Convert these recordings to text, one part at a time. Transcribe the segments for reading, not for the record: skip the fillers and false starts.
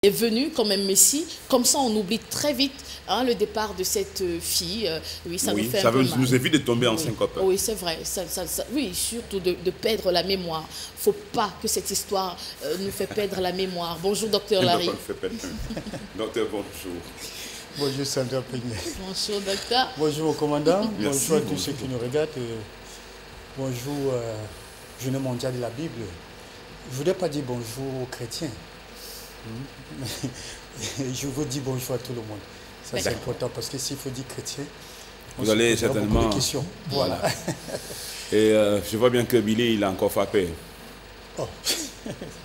est venu comme un messie. Comme ça, on oublie très vite hein, le départ de cette fille. Oui, ça nous fait un peu mal. Ça nous évite de tomber en syncope. Oui, c'est vrai. Oui, surtout de perdre la mémoire. Il ne faut pas que cette histoire nous fait perdre la mémoire. Bonjour, docteur Larry. Docteur, bonjour. Bonjour, Sandra Pignet. Bonjour, docteur. Bonjour au commandant. Merci, bonjour à tous ceux qui nous regardent. Bonjour, Journée mondiale de la Bible. Je ne voudrais pas dire bonjour aux chrétiens. Je vous dis bonjour à tout le monde. Ça, c'est important parce que s'il faut dire chrétien, vous allez certainement. De questions. Voilà. Et je vois bien que Billy, il a encore frappé. Oh.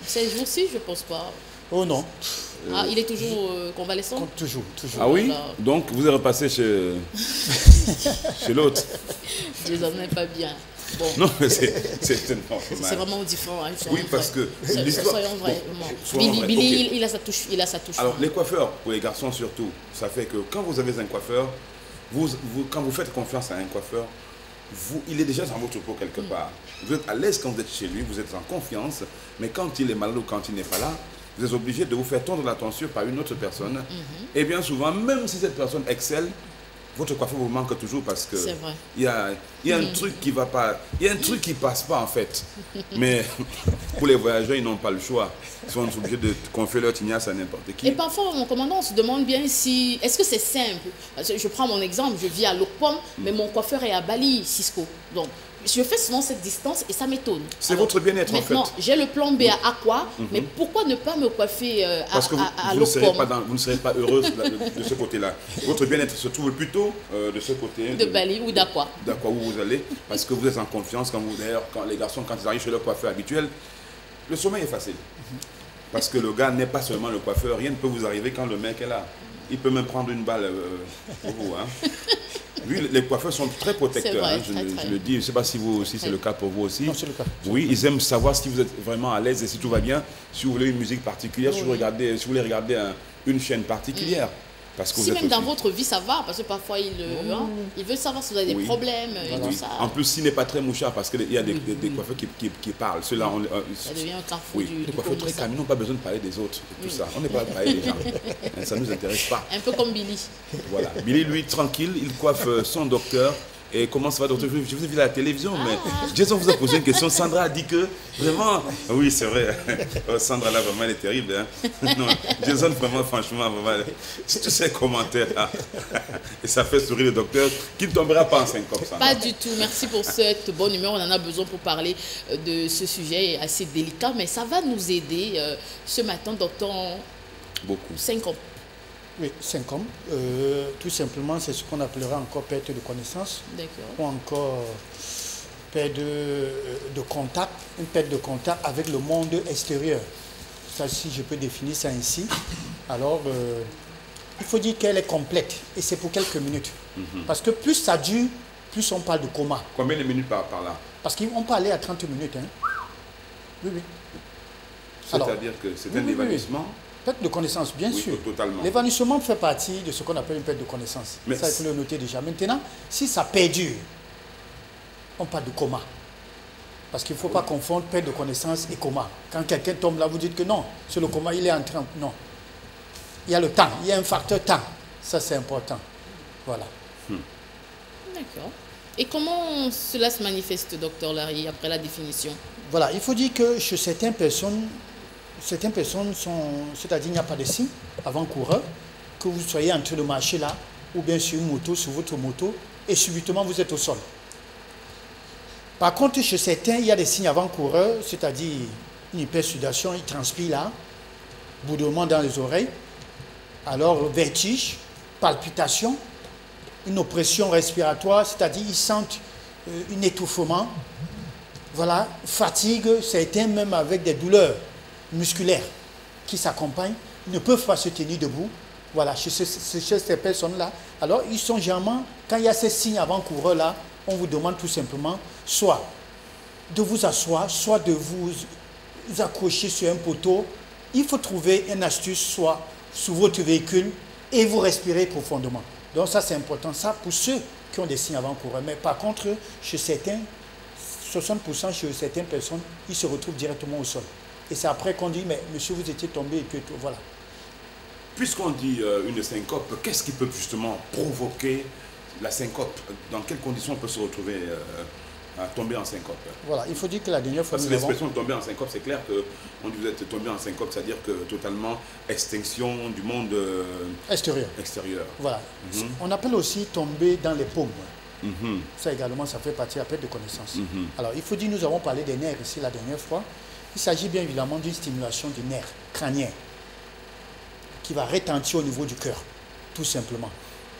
Ces jours-ci, je ne pense pas. Oh non. Ah, il est toujours convalescent? Toujours. Ah oui? Voilà. Donc, vous êtes repassé chez l'autre? Je les en ai pas bien. Bon. Non, mais c'est vraiment différent. Hein, oui, parce que soyons vrais. Billy, okay. il a sa touche. Alors, les coiffeurs, pour les garçons surtout, ça fait que quand vous avez un coiffeur, quand vous faites confiance à un coiffeur, il est déjà dans votre peau quelque part. Vous êtes à l'aise quand vous êtes chez lui, vous êtes en confiance, mais quand il est malade ou quand il n'est pas là, vous êtes obligé de vous faire tondre la tonsure par une autre personne. Et bien souvent, même si cette personne excelle, votre coiffeur vous manque toujours parce que il y a un truc qui va pas, il y a un truc qui passe pas en fait. Mais pour les voyageurs, ils n'ont pas le choix. Ils sont obligés de confier leur tignasse à n'importe qui. Et parfois, mon commandant, on se demande bien si, est-ce que c'est simple? Je prends mon exemple, je vis à Lokpom, mais mon coiffeur est à Bali, Cisco. Donc, je fais souvent cette distance et ça m'étonne. C'est votre bien-être en fait. Maintenant, j'ai le plan B à Aqua, mais pourquoi ne pas me coiffer parce que vous ne serez pas heureuse de ce côté-là. Votre bien-être se trouve plutôt de ce côté. De Bali ou d'Aqua. D'Aqua où vous allez, parce que vous êtes en confiance. D'ailleurs, quand les garçons, quand ils arrivent chez leur coiffeur habituel, le sommeil est facile. Parce que le gars n'est pas seulement le coiffeur. Rien ne peut vous arriver quand le mec est là. Il peut même prendre une balle pour vous. Hein. Lui, les coiffeurs sont très protecteurs. Vrai, hein, je le dis. Je ne sais pas si c'est le cas pour vous aussi. Non, c'est le cas. Oui, ils aiment savoir si vous êtes vraiment à l'aise et si tout va bien. Si vous voulez une musique particulière, si vous voulez regarder une chaîne particulière. Parce que si même dans votre vie ça va, parce que parfois il veut savoir si vous avez des problèmes et tout ça. En plus, s'il n'est pas très mouchard, parce qu'il y a des coiffeurs qui parlent. Ceux-là, ça devient un carrefour oui, les coiffeurs très calmes, ils n'ont pas besoin de parler des autres. Tout ça. On n'est pas là de parler des gens. Ça ne nous intéresse pas. Un peu comme Billy. Voilà. Billy, lui, tranquille, il coiffe son docteur. Et comment ça va, docteur? Je vous ai vu à la télévision, mais Jason vous a posé une question. Sandra a dit que, vraiment, oui, c'est vrai. Sandra, là, vraiment, elle est terrible. Hein? Non, Jason, vraiment, franchement, vraiment, tous ces commentaires-là. Et ça fait sourire le docteur, qui ne tombera pas en syncope. Pas du tout. Merci pour cette bonne humeur. On en a besoin pour parler de ce sujet assez délicat, mais ça va nous aider ce matin, docteur. Beaucoup. Syncope. Oui, syncope. Tout simplement, c'est ce qu'on appellera encore perte de connaissance. Ou encore perte de contact, une perte de contact avec le monde extérieur. Ça, si je peux définir ça ainsi. Alors, il faut dire qu'elle est complète. Et c'est pour quelques minutes. Parce que plus ça dure, plus on parle de coma. Combien de minutes par là? Parce qu'on peut aller à 30 minutes. Hein. Oui, oui. C'est-à-dire que c'est un évanouissement? Perte de connaissance, bien sûr. Totalement. L'évanouissement fait partie de ce qu'on appelle une perte de connaissance. Mais ça, il faut le noter déjà. Maintenant, si ça perdure, on parle de coma. Parce qu'il ne faut pas confondre perte de connaissance et coma. Quand quelqu'un tombe là, vous dites que non, c'est le coma, il est en train. Non. Il y a le temps, il y a un facteur temps. Ça, c'est important. Voilà. D'accord. Et comment cela se manifeste, docteur Larry, après la définition? Voilà, il faut dire que chez certaines personnes sont, c'est-à-dire il n'y a pas de signe avant-coureur, que vous soyez en train de marcher là, ou bien sur une moto, sur votre moto, et subitement vous êtes au sol. Par contre, chez certains, il y a des signes avant-coureurs, c'est-à-dire une hypersudation, il transpire là, bourdonnement dans les oreilles, alors vertige, palpitation, une oppression respiratoire, c'est-à-dire ils sentent un étouffement, voilà, fatigue, certains même avec des douleurs musculaires qui s'accompagnent, ils ne peuvent pas se tenir debout. Voilà, chez ces personnes-là. Alors, ils sont généralement, quand il y a ces signes avant-coureurs-là, on vous demande tout simplement soit de vous asseoir, soit de vous accrocher sur un poteau. Il faut trouver une astuce, soit sous votre véhicule, et vous respirez profondément. Donc ça, c'est important. Ça, pour ceux qui ont des signes avant-coureurs. Mais par contre, chez certains, 60% chez certaines personnes, ils se retrouvent directement au sol. Et c'est après qu'on dit, mais monsieur, vous étiez tombé et que voilà. puisqu'on dit une syncope, qu'est-ce qui peut justement provoquer la syncope? Dans quelles conditions on peut se retrouver à tomber en syncope? Voilà, il faut dire que la dernière fois, parce que l'expression de tomber en syncope, c'est clair que on dit vous êtes tombé en syncope, c'est-à-dire que totalement extinction du monde extérieur. Voilà. On appelle aussi tomber dans les paumes. Ça également, ça fait partie de la perte de connaissance. Alors, il faut dire, nous avons parlé des nerfs ici la dernière fois. Il s'agit bien évidemment d'une stimulation du nerf crânien qui va retentir au niveau du cœur, tout simplement.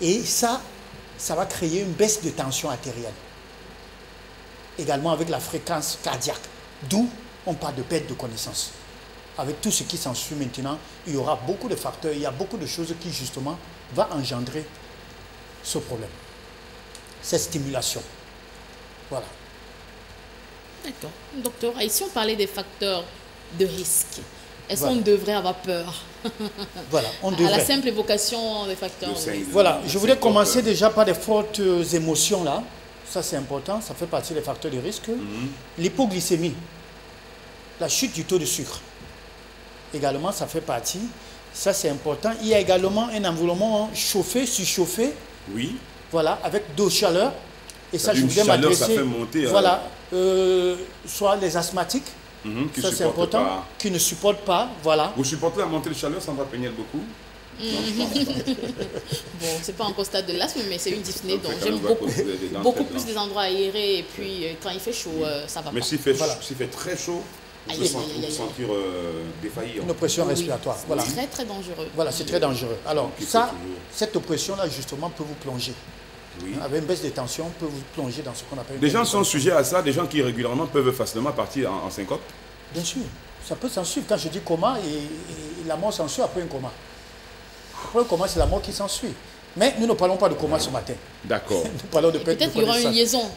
Et ça va créer une baisse de tension artérielle. Également avec la fréquence cardiaque, d'où on parle de perte de connaissance. Avec tout ce qui s'ensuit maintenant, il y aura beaucoup de facteurs, il y a beaucoup de choses qui justement vont engendrer ce problème, cette stimulation. Voilà. D'accord. Docteur, et si on parlait des facteurs de risque, est-ce qu'on devrait avoir peur? Voilà, on devrait. À la simple évocation des facteurs de risque. Voilà, je voulais commencer déjà par des fortes émotions là. Ça, c'est important, ça fait partie des facteurs de risque. L'hypoglycémie, la chute du taux de sucre, également, ça fait partie. Ça, c'est important. Il y a également un environnement chauffé, surchauffé. Oui. Voilà, avec d'eau chaleur. Et ça, je voudrais m'adresser. Ça fait monter. Voilà, soit les asthmatiques. Ça, c'est important. Pas. Qui ne supportent pas, voilà. Vous supportez la montée de chaleur, Sandra Peniel, beaucoup? Bon, c'est pas encore stade de l'asthme, mais c'est une dyspnée, donc j'aime beaucoup plus des endroits aérés. Et puis quand il fait chaud, ça va. Mais s'il fait, fait très chaud, vous sentir défaillir. Une oppression respiratoire. Voilà. C'est très dangereux. Voilà, c'est très dangereux. Alors ça, cette oppression-là justement peut vous plonger. Oui. Avec une baisse de tension, peut vous plonger dans ce qu'on appelle... Des gens sont sujets à ça, des gens qui régulièrement peuvent facilement partir en syncope? Bien sûr, ça peut s'en suivre. Quand je dis coma, et la mort s'ensuit après un coma. Après un coma, c'est la mort qui s'ensuit. Mais nous ne parlons pas de coma ce matin. D'accord. Nous parlons de perte de connaissance. Peut-être qu'il y aura une liaison.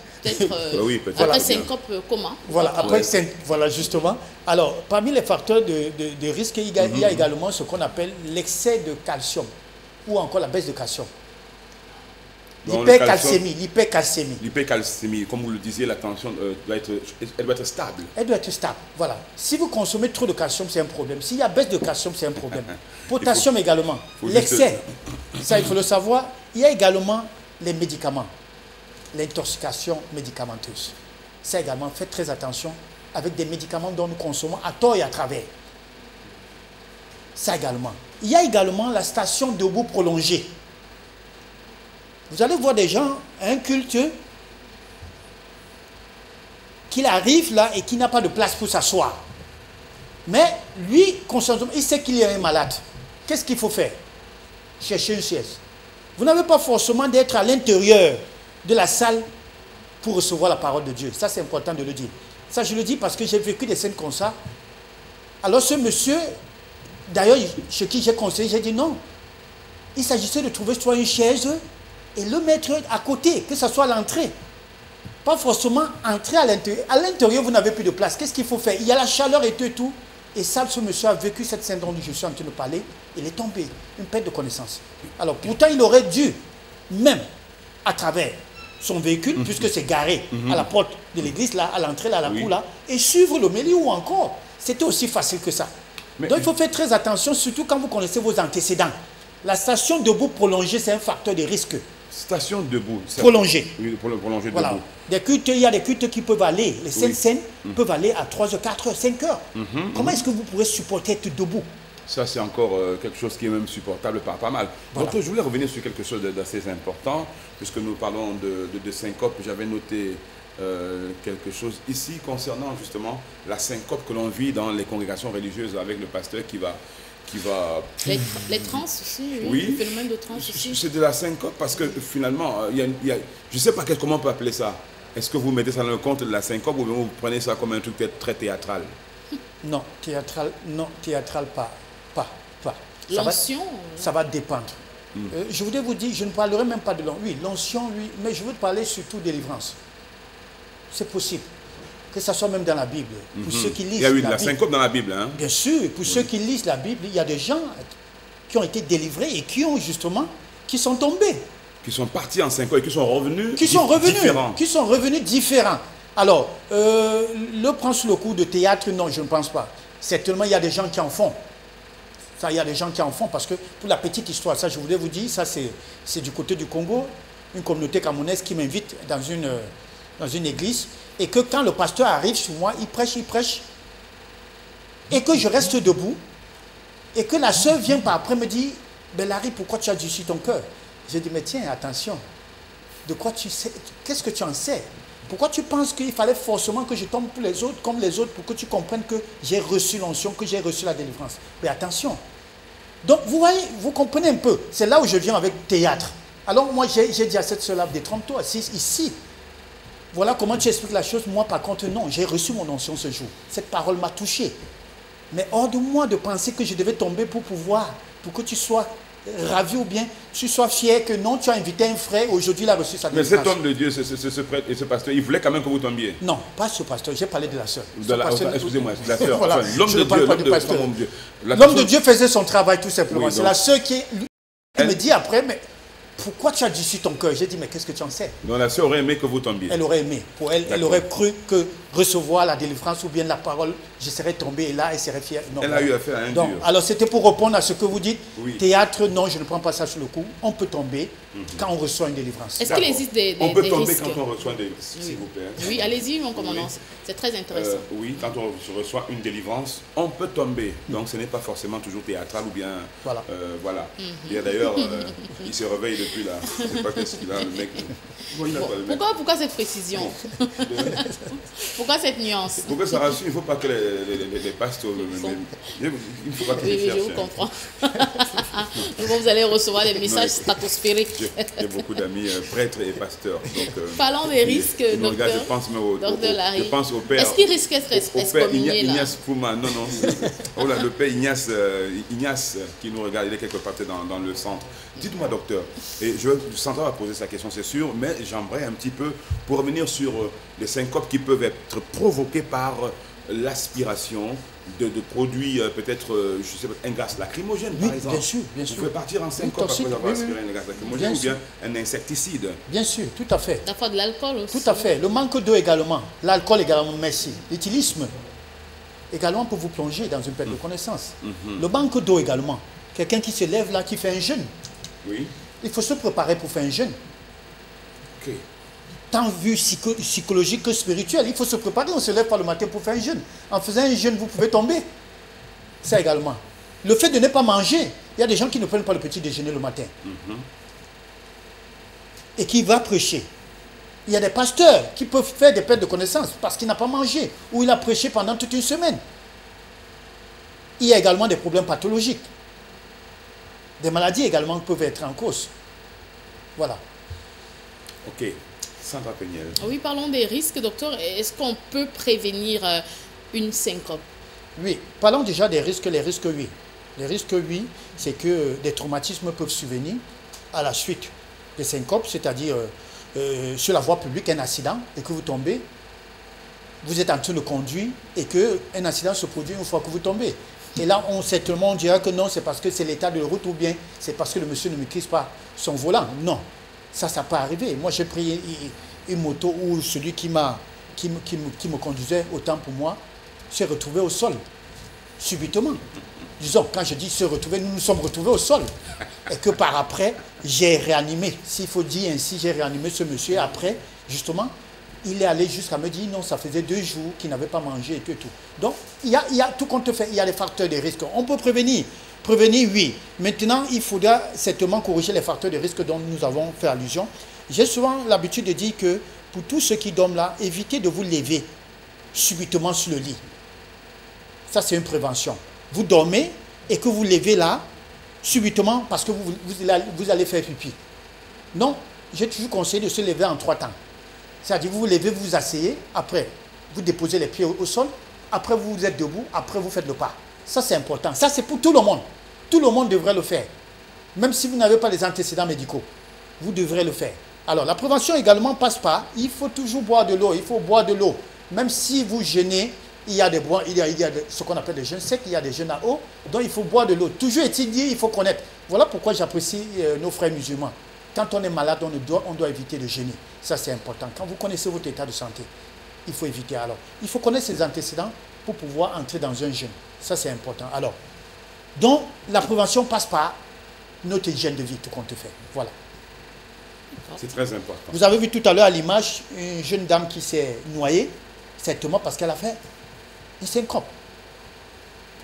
Oui, après syncope, coma. Voilà, après voilà, justement. Alors, parmi les facteurs de risque, il y a également ce qu'on appelle l'excès de calcium ou encore la baisse de calcium. L'hypercalcémie. L'hypercalcémie, comme vous le disiez, la tension doit être stable. Elle doit être stable, voilà. Si vous consommez trop de calcium, c'est un problème. S'il y a baisse de calcium, c'est un problème. Potassium également. L'excès, ça il faut le savoir. Il y a également les médicaments. L'intoxication médicamenteuse. Ça également, faites très attention avec des médicaments dont nous consommons à tort et à travers. Ça également. Il y a également la station debout prolongée. Vous allez voir des gens, un culte, qu'il arrive là et qui n'a pas de place pour s'asseoir. Mais lui, conscientement, il sait qu'il est un malade. Qu'est-ce qu'il faut faire? Chercher une chaise. Vous n'avez pas forcément d'être à l'intérieur de la salle pour recevoir la parole de Dieu. Ça, c'est important de le dire. Ça, je le dis parce que j'ai vécu des scènes comme ça. Alors ce monsieur, d'ailleurs, chez qui j'ai conseillé, j'ai dit non. Il s'agissait de trouver soit une chaise et le mettre à côté, que ce soit l'entrée. Pas forcément entrer à l'intérieur. À l'intérieur, vous n'avez plus de place. Qu'est-ce qu'il faut faire? Il y a la chaleur et tout. Et ça, ce monsieur a vécu cette scène dont je suis en train de parler. Il est tombé. Une perte de connaissance. Alors, pourtant, il aurait dû, même à travers son véhicule, puisque c'est garé à la porte de l'église, là, à l'entrée, là, à la cour, là, et suivre le milieu ou encore. C'était aussi facile que ça. Donc, il faut faire très attention, surtout quand vous connaissez vos antécédents. La station debout prolongée, c'est un facteur de risque. Station debout. Prolongée. Oui, prolongée voilà. debout. Des cultes, il y a des cultes qui peuvent aller, les scènes peuvent aller à 3h, 4h, 5h. Comment est-ce que vous pourrez supporter être debout? Ça, c'est encore quelque chose qui est même supportable par pas mal. Voilà. Donc, je voulais revenir sur quelque chose d'assez important, puisque nous parlons de syncope. J'avais noté quelque chose ici concernant justement la syncope que l'on vit dans les congrégations religieuses avec le pasteur qui va... Les trans aussi, oui. Le phénomène de trans aussi. C'est de la syncope parce que finalement, je ne sais pas comment on peut appeler ça. Est-ce que vous mettez ça dans le compte de la syncope ou bien vous prenez ça comme un truc très théâtral? Non, théâtral pas. L'onction? Ça va dépendre. Je voudrais vous dire, je ne parlerai même pas de l'onction. Oui, l'onction, oui, mais je veux parler surtout de délivrance. C'est possible. Que ce soit même dans la Bible. Pour ceux qui lisent il y a eu de la syncope dans la Bible. Hein? Bien sûr, pour ceux qui lisent la Bible, il y a des gens qui ont été délivrés et qui sont tombés. Qui sont partis en syncope et qui sont revenus différents. Qui sont revenus différents. Alors, le prendre sous le coup de théâtre, non, je ne pense pas. Certainement, il y a des gens qui en font. Ça, il y a des gens qui en font parce que, pour la petite histoire, ça, je voulais vous dire, ça, c'est du côté du Congo, une communauté camerounaise qui m'invite dans une église, et que quand le pasteur arrive sur moi, il prêche, et que je reste debout, et que la sœur vient par après me dire, ben Larry, pourquoi tu as durci ton cœur? J'ai dit, mais tiens, attention, de quoi tu sais, qu'est-ce que tu en sais? Pourquoi tu penses qu'il fallait forcément que je tombe pour les autres, comme les autres, pour que tu comprennes que j'ai reçu l'onction, que j'ai reçu la délivrance? Mais attention. Donc, vous voyez, vous comprenez un peu. C'est là où je viens avec théâtre. Alors, moi, j'ai dit à cette sœur-là, détrompe-toi, ici. Voilà comment tu expliques la chose. Moi, par contre, non, j'ai reçu mon onction ce jour. Cette parole m'a touché. Mais hors de moi de penser que je devais tomber pour que tu sois ravi ou bien tu sois fier que non, tu as invité un frère, aujourd'hui il a reçu sa délivrance. Mais cet homme de Dieu, ce prêtre et ce pasteur, il voulait quand même que vous tombiez. Non, pas ce pasteur, j'ai parlé de la sœur. Excusez-moi, la sœur. Voilà, enfin, l'homme de Dieu. L'homme de Dieu faisait son travail tout simplement. Oui, c'est la sœur qui me dit après, mais pourquoi tu as dit sur ton cœur? J'ai dit, mais qu'est-ce que tu en sais? Donc la sœur aurait aimé que vous tombiez. Elle aurait aimé. Pour elle, elle aurait cru que recevoir la délivrance ou bien la parole, je serais tombé et là, elle serait fière. Non, elle a eu affaire à un donc, dur. alors, c'était pour répondre à ce que vous dites. Oui. Théâtre, non, je ne prends pas ça sur le coup. On peut tomber quand on reçoit une délivrance. Est-ce qu'il existe des On peut tomber risques? quand on reçoit des... S'il vous plaît. Oui, allez-y, mon commandant. C'est très intéressant. Oui, quand on reçoit une délivrance, on peut tomber. Donc ce n'est pas forcément toujours théâtral ou bien... Voilà. Voilà. Et d'ailleurs, il se réveille depuis là. Je ne sais pas qu'est-ce qu'il a, le mec. Bon, il n'a pas le mec. Pourquoi cette précision? Pourquoi cette nuance? Pour que ça rassure, il ne faut pas que les pasteurs... Il ne faut pas qu'ils Oui, je vous comprends. Donc vous allez recevoir des messages stratosphériques. J'ai beaucoup d'amis prêtres et pasteurs. Parlons des risques, docteur. Je pense même je pense au père. Est-ce qu'il risque d'être excommunié là? Ignace Pouma, non. Oh là, le père Ignace qui nous regarde, il est quelque part dans le centre. Dites-moi, docteur, et Sandra va poser sa question, c'est sûr, mais j'aimerais un petit peu pour revenir sur les syncopes qui peuvent être provoqués par l'aspiration de produits peut-être, je sais pas, un gaz lacrymogène par exemple. Bien sûr. Vous pouvez partir en syncope après avoir aspiré un gaz lacrymogène ou bien un insecticide. Bien sûr, tout à fait. D'avoir de l'alcool aussi. Tout à fait. Le manque d'eau également. L'alcool également, merci. L'utilisme également peut vous plonger dans une perte de connaissance. Le manque d'eau également. Quelqu'un qui se lève là, qui fait un jeûne. Oui. Il faut se préparer pour faire un jeûne. Ok. Tant vu psychologique que spirituel. Il faut se préparer, on se lève pas le matin pour faire un jeûne. En faisant un jeûne, vous pouvez tomber. Ça également. Le fait de ne pas manger. Il y a des gens qui ne prennent pas le petit déjeuner le matin. Et qui va prêcher. Il y a des pasteurs qui peuvent faire des pertes de connaissances parce qu'il n'a pas mangé. Ou il a prêché pendant toute une semaine. Il y a également des problèmes pathologiques. Des maladies également peuvent être en cause. Voilà. Ok. Sandra Peniel. Oui, parlons des risques, docteur. Est-ce qu'on peut prévenir une syncope? Oui, parlons déjà des risques. Les risques, oui. Les risques, oui, c'est que des traumatismes peuvent survenir à la suite des syncopes, c'est-à-dire sur la voie publique, un accident, et que vous tombez, vous êtes en train de conduire, et qu'un accident se produit une fois que vous tombez. Et là, on dira que non, c'est parce que c'est l'état de route, ou bien c'est parce que le monsieur ne maîtrise pas son volant. Non. Ça peut arriver. Moi, j'ai pris une moto où celui qui me conduisait, autant pour moi, s'est retrouvé au sol, subitement. Disons, quand je dis se retrouver, nous nous sommes retrouvés au sol. Et que par après, j'ai réanimé. S'il faut dire ainsi, j'ai réanimé ce monsieur. Après, justement, il est allé jusqu'à me dire non, ça faisait 2 jours qu'il n'avait pas mangé et tout. Donc, il y a tout compte fait, il y a les facteurs de risque. On peut prévenir. Prévenir, oui. Maintenant, il faudra certainement corriger les facteurs de risque dont nous avons fait allusion. J'ai souvent l'habitude de dire que pour tous ceux qui dorment là, évitez de vous lever subitement sur le lit. Ça, c'est une prévention. Vous dormez et que vous levez là, subitement, parce que vous allez faire pipi. Non, j'ai toujours conseillé de se lever en 3 temps. C'est-à-dire, vous vous levez, vous vous asseyez, après, vous déposez les pieds au sol, après, vous êtes debout, après, vous faites le pas. Ça, c'est important. Ça, c'est pour tout le monde. Tout le monde devrait le faire. Même si vous n'avez pas les antécédents médicaux, vous devrez le faire. Alors, la prévention également passe par, il faut toujours boire de l'eau. Il faut boire de l'eau. Même si vous jeûnez, il y a ce qu'on appelle des jeûnes secs, il y a des jeûnes à eau. Donc, il faut boire de l'eau. Toujours étudier, il faut connaître. Voilà pourquoi j'apprécie nos frères musulmans. Quand on est malade, on doit éviter de jeûner. Ça, c'est important. Quand vous connaissez votre état de santé, il faut éviter. Alors, il faut connaître ses antécédents pour pouvoir entrer dans un jeûne. Ça, c'est important. Alors, Donc, la prévention passe par notre hygiène de vie, tout compte fait. Voilà. C'est très important. Vous avez vu tout à l'heure à l'image une jeune dame qui s'est noyée, certainement parce qu'elle a fait une syncope.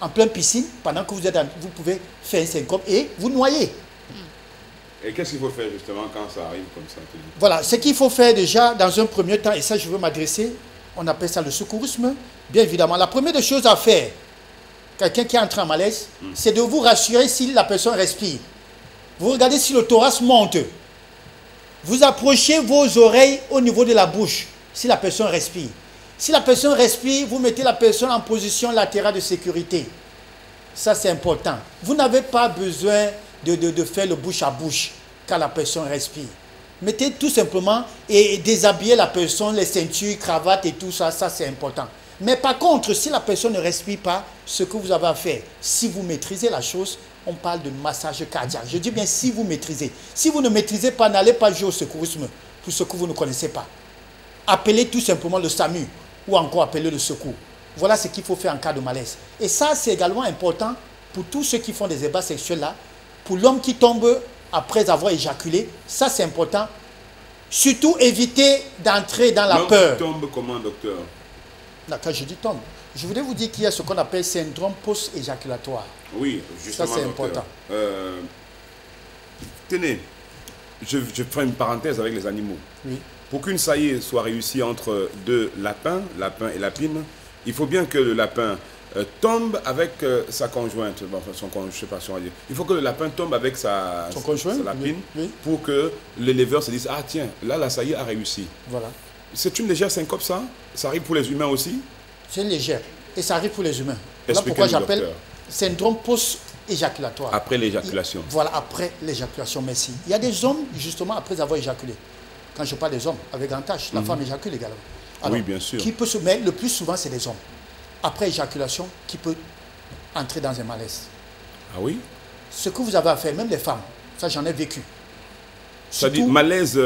En pleine piscine, pendant que vous pouvez faire une syncope et vous noyez. Et qu'est-ce qu'il faut faire justement quand ça arrive comme ça? Voilà, ce qu'il faut faire déjà dans un premier temps, et ça je veux m'adresser, on appelle ça le secourisme, bien évidemment. La première des choses à faire, quelqu'un qui entre en malaise, c'est de vous rassurer si la personne respire. Vous regardez si le thorax monte. Vous approchez vos oreilles au niveau de la bouche, si la personne respire. Si la personne respire, vous mettez la personne en position latérale de sécurité. Ça, c'est important. Vous n'avez pas besoin de faire le bouche à bouche quand la personne respire. Mettez tout simplement et déshabillez la personne, les ceintures, cravates et tout ça, ça c'est important. Mais par contre, si la personne ne respire pas, ce que vous avez à faire, si vous maîtrisez la chose, on parle de massage cardiaque. Je dis bien si vous maîtrisez. Si vous ne maîtrisez pas, n'allez pas jouer au secourisme pour ce que vous ne connaissez pas. Appelez tout simplement le SAMU ou encore appelez le secours. Voilà ce qu'il faut faire en cas de malaise. Et ça, c'est également important pour tous ceux qui font des ébats sexuels là. Pour l'homme qui tombe après avoir éjaculé, ça c'est important. Surtout éviter d'entrer dans la peur. L'homme tombe comment, docteur? Là, quand je dis tombe, je voulais vous dire qu'il y a ce qu'on appelle syndrome post-éjaculatoire. Oui, justement, ça c'est docteur. important. Tenez, je ferai une parenthèse avec les animaux. Oui. Pour qu'une saillie soit réussie entre deux lapins, lapin et lapine, il faut bien que le lapin tombe avec sa conjointe, enfin son conjoint, je sais pas si on va dire. Il faut que le lapin tombe avec sa lapine, oui. Pour que l'éleveur se dise, ah tiens, là la saillie a réussi. Voilà. C'est une légère syncope ça? Ça arrive pour les humains aussi? C'est légère et ça arrive pour les humains. Voilà pourquoi j'appelle syndrome post-éjaculatoire. Après l'éjaculation. Voilà, après l'éjaculation, merci. Il y a des hommes, justement, après avoir éjaculé. Quand je parle des hommes, avec grand H, la femme éjacule également. Alors, oui, bien sûr. Mais le plus souvent, c'est des hommes. Après éjaculation, qui peut entrer dans un malaise. Ah oui? Ce que vous avez à faire, même les femmes, ça j'en ai vécu. Ça dit malaise,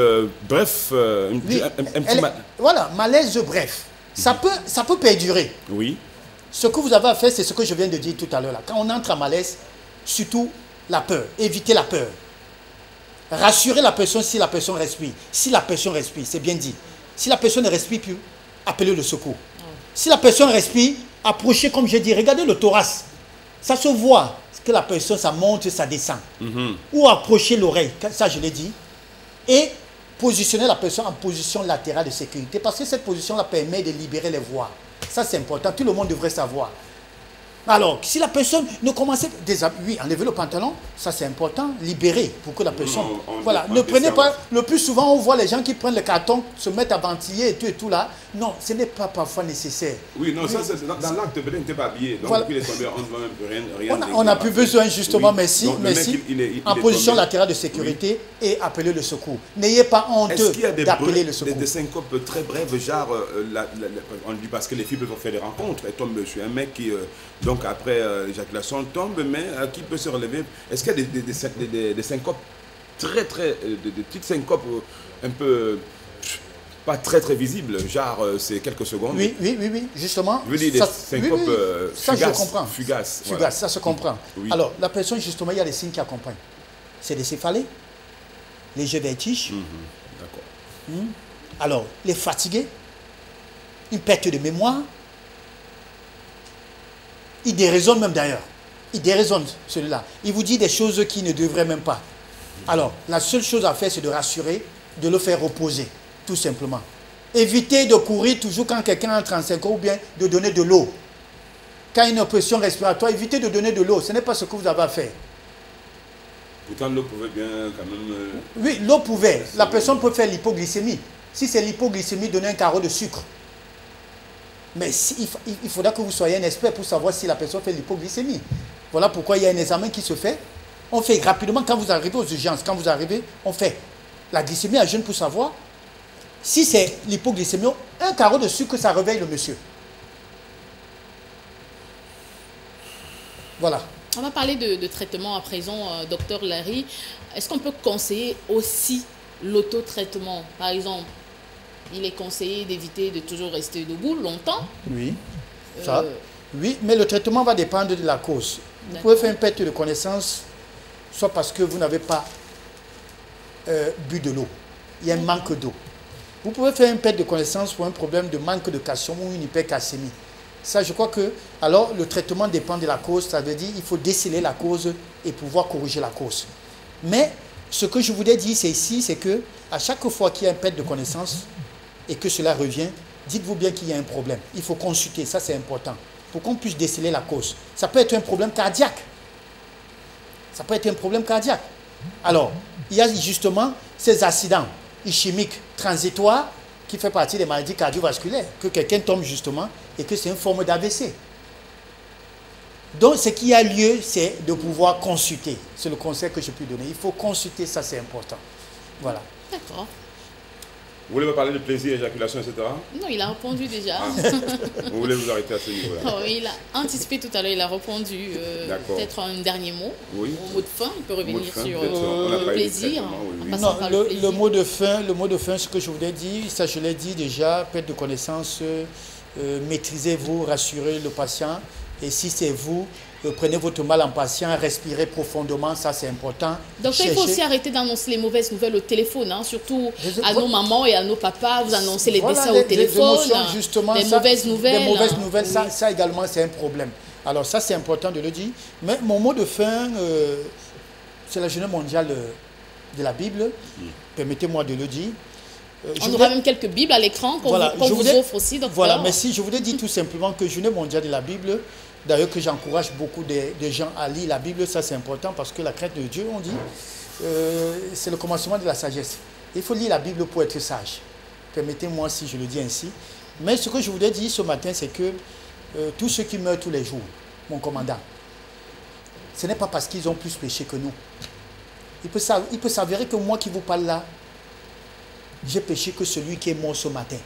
bref, oui, voilà, malaise bref. Ça peut perdurer. Oui. Ce que vous avez à faire, c'est ce que je viens de dire tout à l'heure. Quand on entre en malaise, surtout la peur. Évitez la peur. Rassurez la personne si la personne respire. Si la personne respire, c'est bien dit. Si la personne ne respire plus, appelez le secours. Si la personne respire, approchez comme je dis. Regardez le thorax. Ça se voit que la personne, ça monte, ça descend. Ou approchez l'oreille, ça je l'ai dit. Et positionnez la personne en position latérale de sécurité. Parce que cette position-là permet de libérer les voies. Ça c'est important, tout le monde devrait savoir. Alors, si la personne ne commençait oui, enlever le pantalon, ça c'est important, libérer pour que la personne... voilà, ne prenez pas... Le plus souvent, on voit les gens qui prennent le carton, se mettent à ventiller et tout là. Non, ce n'est pas parfois nécessaire. Oui, non, oui. Ça c'est dans l'acte, peut-être n'était pas habillé. Donc, voilà. Depuis les tombés, on ne voit même rien. On n'a plus besoin, justement, oui. Merci, donc, merci. En position latérale de sécurité, oui. Et appelez le secours. N'ayez pas honte d'appeler le secours. Des syncopes très brèves, genre, on dit parce que les filles peuvent faire des rencontres. Elles tombent sur un mec qui... donc après l'éjaculation tombe, mais qui peut se relever. Est-ce qu'il y a des syncopes des petites syncopes un peu pas très visibles, genre c'est quelques secondes? Oui, justement. Je veux dire des syncopes ça je comprends. Fugaces, voilà. Ça se comprend. Oui. Alors la personne justement, il y a des signes qui accompagnent. C'est des céphalées, léger vertige. D'accord. Alors les fatigués, une perte de mémoire. Il déraisonne même d'ailleurs. Il déraisonne celui-là. Il vous dit des choses qui ne devraient même pas. Alors, la seule chose à faire, c'est de rassurer, de le faire reposer, tout simplement. Évitez de courir toujours quand quelqu'un entre en syncope ou bien de donner de l'eau. Quand il y a une pression respiratoire, évitez de donner de l'eau. Ce n'est pas ce que vous avez à faire. Pourtant, l'eau pouvait bien quand même... Oui, l'eau pouvait. La personne peut faire l'hypoglycémie. Si c'est l'hypoglycémie, donnez un carreau de sucre. Mais il faudra que vous soyez un expert pour savoir si la personne fait l'hypoglycémie. Voilà pourquoi il y a un examen qui se fait. On fait rapidement quand vous arrivez aux urgences. Quand vous arrivez, on fait la glycémie à jeun pour savoir si c'est l'hypoglycémie. Un carreau de sucre, ça réveille le monsieur. Voilà. On va parler de traitement à présent, docteur Larry. Est-ce qu'on peut conseiller aussi l'autotraitement? Par exemple, il est conseillé d'éviter de toujours rester debout longtemps. Oui, ça. Oui, mais le traitement va dépendre de la cause. Vous pouvez faire une perte de connaissance, soit parce que vous n'avez pas bu de l'eau. Il y a un manque d'eau. Vous pouvez faire une perte de connaissance pour un problème de manque de calcium ou une hypercalcémie. Ça, je crois que, alors, le traitement dépend de la cause. Ça veut dire qu'il faut déceler la cause et pouvoir corriger la cause. Mais, ce que je voulais dire ici, c'est que à chaque fois qu'il y a une perte de connaissance et que cela revient, dites-vous bien qu'il y a un problème. Il faut consulter, ça c'est important, pour qu'on puisse déceler la cause. Ça peut être un problème cardiaque. Ça peut être un problème cardiaque. Alors, il y a justement ces accidents ischémiques transitoires qui font partie des maladies cardiovasculaires, que quelqu'un tombe justement et que c'est une forme d'AVC. Donc, ce qui a lieu, c'est de pouvoir consulter. C'est le conseil que je peux donner. Il faut consulter, ça c'est important. Voilà. D'accord. Vous voulez me parler de plaisir, éjaculation, etc. Non, il a répondu déjà. Vous voulez vous arrêter à ce niveau-là? Oh, il a anticipé tout à l'heure, il a répondu. Peut-être un dernier mot. Oui. Au mot de fin, il peut revenir sur le plaisir. Non, le mot de fin, ce que je voulais dire, ça je l'ai dit déjà, perte de connaissance, maîtrisez-vous, rassurez le patient. Et si c'est vous, prenez votre mal en patient, respirez profondément, ça c'est important. Donc il faut aussi arrêter d'annoncer les mauvaises nouvelles au téléphone, hein, surtout à nos mamans et à nos papas, vous annoncez les décès au téléphone, les mauvaises nouvelles. Les mauvaises nouvelles, ça également c'est un problème. Alors ça c'est important de le dire. Mais mon mot de fin, c'est la journée mondiale de la Bible, permettez-moi de le dire. On aura même quelques Bibles à l'écran qu'on vous offre aussi, docteur. Voilà, merci. Je voulais dire tout simplement que Journée mondiale de la Bible, d'ailleurs que j'encourage beaucoup de gens à lire la Bible, ça c'est important parce que la crainte de Dieu, on dit, c'est le commencement de la sagesse. Il faut lire la Bible pour être sage. Permettez-moi si je le dis ainsi. Mais ce que je voulais dire ce matin, c'est que tous ceux qui meurent tous les jours, mon commandant, ce n'est pas parce qu'ils ont plus péché que nous. Il peut s'avérer que moi qui vous parle là, j'ai péché que celui qui est mort ce matin.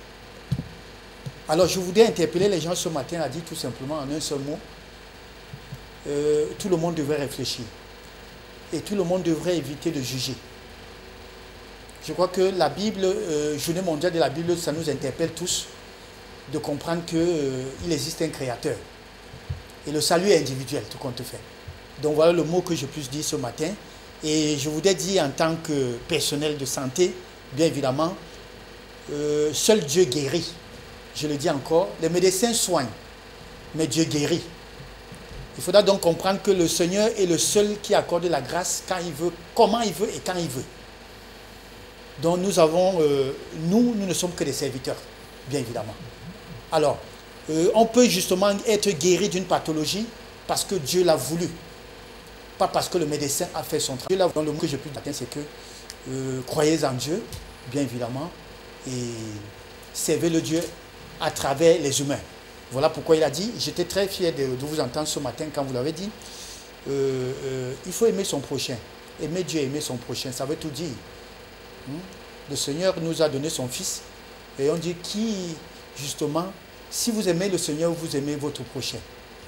Alors je voudrais interpeller les gens ce matin à dire tout simplement en un seul mot, tout le monde devrait réfléchir. Et tout le monde devrait éviter de juger. Je crois que la Bible, Journée mondiale de la Bible, ça nous interpelle tous de comprendre qu'il existe un créateur. Et le salut est individuel, tout compte fait. Donc voilà le mot que je puisse dire ce matin. Et je voudrais dire en tant que personnel de santé, bien évidemment, seul Dieu guérit. Je le dis encore, les médecins soignent, mais Dieu guérit. Il faudra donc comprendre que le Seigneur est le seul qui accorde la grâce quand il veut, comment il veut et quand il veut. Donc nous avons, nous ne sommes que des serviteurs, bien évidemment. Alors, on peut justement être guéri d'une pathologie parce que Dieu l'a voulu, pas parce que le médecin a fait son travail. Dans le mot que je peux dire, c'est que croyez en Dieu, bien évidemment, et servez le Dieu à travers les humains. Voilà pourquoi il a dit, j'étais très fier de vous entendre ce matin quand vous l'avez dit, il faut aimer son prochain. Aimer Dieu, aimer son prochain, ça veut tout dire. Le Seigneur nous a donné son Fils, et on dit qui, justement, si vous aimez le Seigneur, vous aimez votre prochain.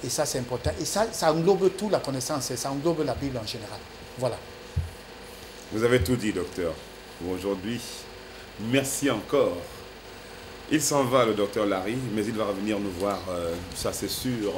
Et ça, c'est important. Et ça englobe tout la connaissance, ça englobe la Bible en général. Voilà. Vous avez tout dit, docteur, pour aujourd'hui. Merci encore. Il s'en va, le docteur Larry, mais il va revenir nous voir, ça c'est sûr.